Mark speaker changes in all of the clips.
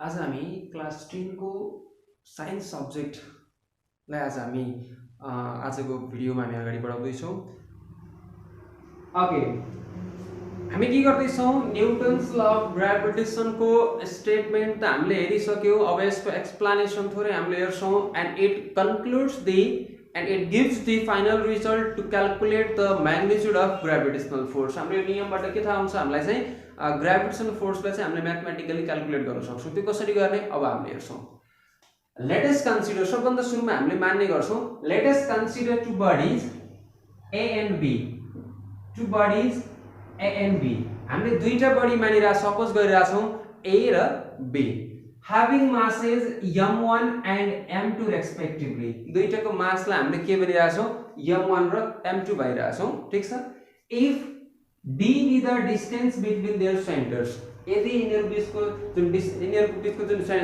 Speaker 1: आज हामी क्लास 10 को साइन्स सब्जेक्टलाई आज हामी आजको भिडियोमा हामी अगाडि बढाउँदैछौँ। ओके, हामी के गर्दैछौँ, न्युटन्स ल अफ ग्राभिटेसनको स्टेटमेन्ट त हामीले हेरिसक्यौँ। अब यसको एक्सप्लेनेसन थोरै हामीले हेर्छौँ। And it concludes the and it gives the final result to calculate the magnitude of gravitational force। हाम्रो यो नियमबाट के थाहा हुन्छ, हामीलाई चाहिँ ग्राभिटेसनल फोर्सलाई चाहिँ हामीले म्याथमेटिकली क्याल्कुलेट गर्न सक्छौँ। त्यो कसरी गर्ने अब हामीले हेर्छौँ। लेट अस कन्सिडर, सबभन्दा सुरुमा हामीले मान्ने गर्छौँ, let us consider two bodies A and B. Two bodies A and B, हामीले दुईटा बडी मानिरा सपोज गरिरहेछौँ ए र बी, having masses m1 and m2 respectively। दुईटाको मासलाई हामीले के भनिरहेछौँ, m1 र m2 भनिरहेछौँ, ठीक छ। if d be the distance between their centers, यदि यिनीहरु बीचको जुन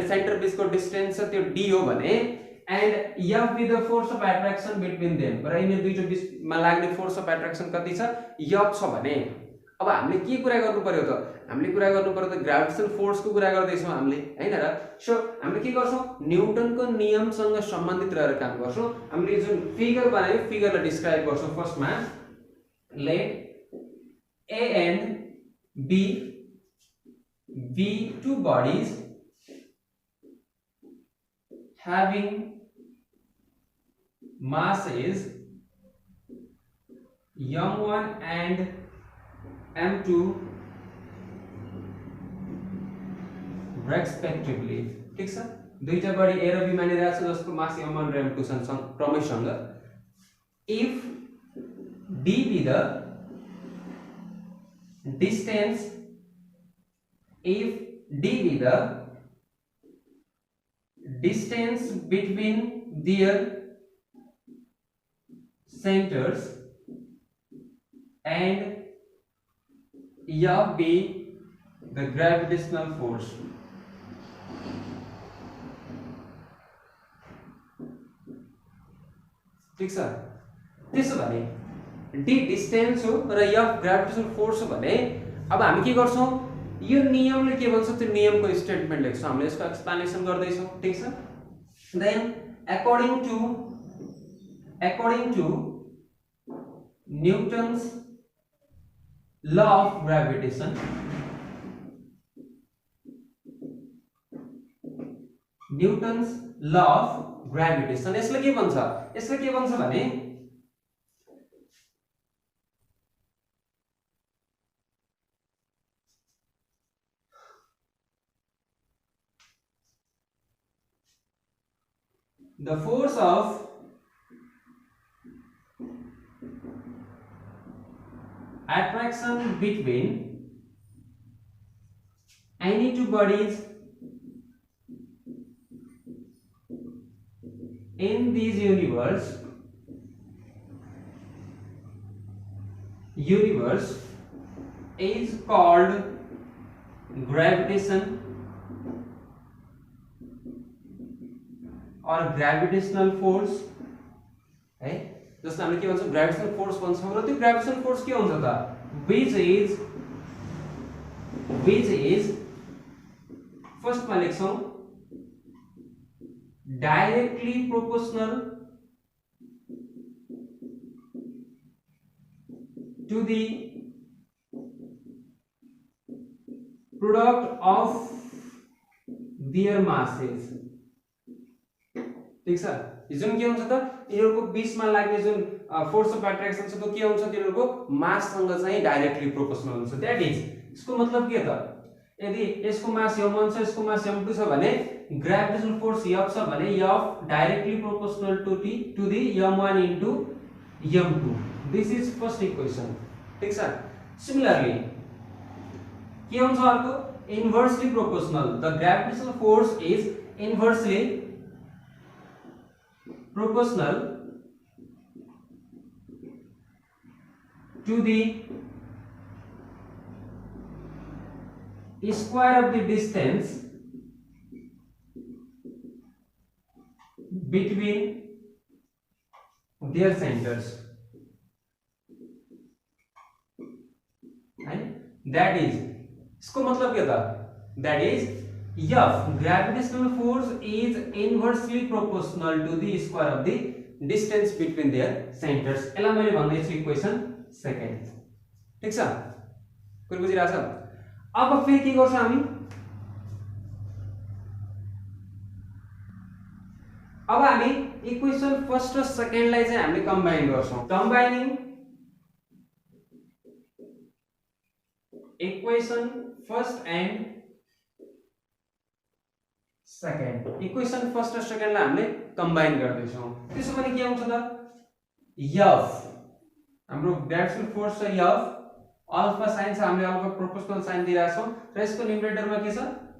Speaker 1: सेन्टर बीचको डिस्टेन्स छ त्यो d हो भने, and f be the force of attraction between them, र यिनीहरु दुईटा बीचमा लाग्ने फोर्स अफ एट्र्याक्सन कति छ, f छ भने, अब हामीले के कुरा गर्नु पर्यो त, हामीले कुरा गर्नु पर्यो त ग्राभिटेसनल फोर्सको कुरा गर्दैछौँ हामीले, हैन र। सो हामीले के गर्छौँ, न्युटनको नियमसँग सम्बन्धित रहेर काम गर्छौँ। हामीले जुन फिगर बनायो फिगरलाई डिस्क्राइब गर्छौँ। फर्स्टमा let A and B B two bodies having masses m1 and m2 respectively, ठीक छ। दुईटा बडी ए र बी मानिरहेछ जसको मास m1 र m2 सँग क्रमशसँग। if d be the distance, if d be the distance between their centers and f be the gravitational force, ठीक छ। त्यसो भने d डिस्टेन्स हो र f ग्राभिटेसनल फोर्स हो भने, अब हामी के गर्छौँ, यो नियमले के भन्छ त्यो नियमको स्टेटमेन्ट लेख्छौँ, हामीले यसको एक्सप्लेनेसन गर्दैछौँ, ठीक छ। Then according to Newton's law of gravitation, Newton's law of gravitation, यसले के भन्छ, यसले के भन्छ भने the force of attraction between any two bodies in this universe is called gravitation or gravitational force, है। जस्तो हामीले के भन्छौँ, ग्राभिटेसनल फोर्स भन्छौँ, र त्यो ग्राभिटेसनल फोर्स के हुन्छ त, which is फर्स्टमा लेख्छौँ directly proportional to the product of their masses, ठीक छ। जुन के हुन्छ त, यिनीहरुको बीचमा लाग्ने जुन फोर्स अफ एट्र्याक्सन छ त्यो के हुन्छ, तिनीहरुको माससँग चाहिँ डाइरेक्टली प्रोपोर्सनल हुन्छ। दैट इज, यसको मतलब के त, यदि यसको मास m1 छ, यसको मास m2 छ भने ग्राभिटेसनल फोर्स f छ भने f directly proportional to the m1 into m2। This is first equation, ठीक छ। सिमिलरली के हुन्छ अर्को, inversely proportional, the gravitational force is inversely proportional to the square of the distance between their centers, and that is, इसको मतलब क्या था, that is F gravitational force is inversely proportional to the square of the distance between their centers. यसलाई मैले भन्दै छु equation second. ठीक छ, कुन बुझिरहेछ? अब फेरि के गर्छौं हामी? अब हामी इक्वेसन फर्स्ट र सेकेन्डलाई चाहिँ हामीले कम्बाइन गर्छौं। Combining equation first and second, equation first र सेकेन्डलाई हामीले कम्बाइन गर्दै छौं। त्यसो भने के आउँछ त? F हाम्रो ग्रेविटेशनल फोर्स छ F, अल्फा साइन छ, हामीले अल्फा प्रोपोर्शनल साइन दिइरा छौं र यसको न्युमरेटरमा के छ?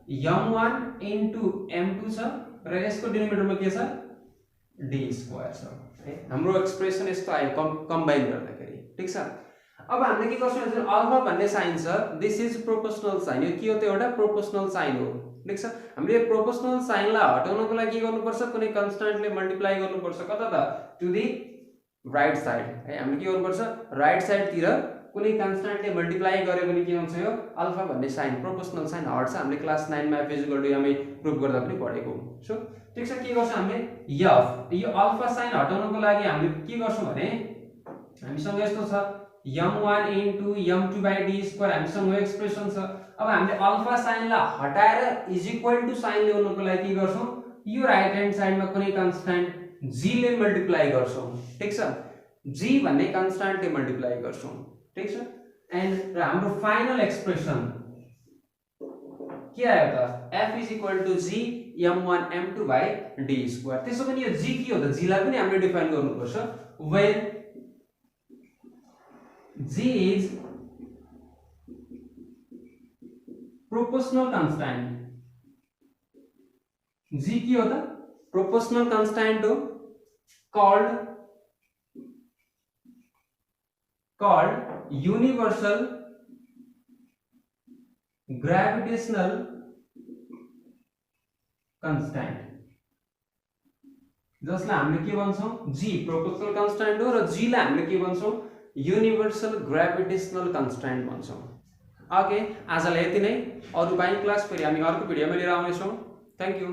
Speaker 1: m1 इन्टु m2 छ र यसको डिनोमिनेटरमा के छ? d स्क्वायर छ। है, हाम्रो एक्सप्रेसन यस्तो आयो कम्बाइन गर्दाखेरि। ठीक छ, अब हामीले के गर्छौं? जुन अल्फा भन्ने साइन छ, दिस इज प्रोपोर्शनल साइन। यो के हो त? एउटा प्रोपोर्शनल साइन हो। ठीक छ, हामीले प्रोपोर्शनल साइनलाई हटाउनको लागि के गर्नुपर्छ? कुनै कन्स्टन्टले मल्टिप्लाई गर्नुपर्छ। कता त? To the right side. है, हामीले के गर्नुपर्छ? राइट साइडतिर कुनै कन्स्टन्टले मल्टिप्लाई गर्यो भने के हुन्छ? यो अल्फा भन्ने साइन प्रोपोर्शनल साइन हट्छ। हामीले क्लास 9 मा फिजिकल डायग्राममै प्रुफ गर्दा पनि पढेको हो। सो ठीक छ, के गर्छौं हामीले? F यो अल्फा साइन हटाउनको लागि हामीले के गर्छौं भने हामीसँग यस्तो छ m1 into m2 by d square, हामीसँग यो एक्सप्रेसन छ। अब हामीले अल्फा साइनलाई हटाएर इज इक्वल टु साइन ल्याउनको लागि के गर्छौं? यो राइट ह्यान्ड साइडमा कुनै कन्स्टन्ट g ले मल्टिप्लाई गर्छौं। ठीक छ, g भन्ने कन्स्टन्टले मल्टिप्लाई गर्छौं। ठीक छ, एन्ड हाम्रो फाइनल एक्सप्रेसन के आयो त? f is equal to g m1 m2 by d square. त्यसो भने यो g के हो त? g लाई पनि हामीले डिफाइन गर्नुपर्छ। when g is proportional constant, g Ki Hota proportional constant हो, called universal gravitational constant, जसलाई हामीले के भन्छौं? g proportional constant हो र g लाई हामीले के भन्छौं? यूनिवर्सल ग्रेविटेशनल कन्स्ट्यान्ट भन्छौं। ओके, आजलाई यति नै। अरु बाइङ क्लास फेरि हामी अर्को भिडियोमा लिएर आउने छौं। Thank you.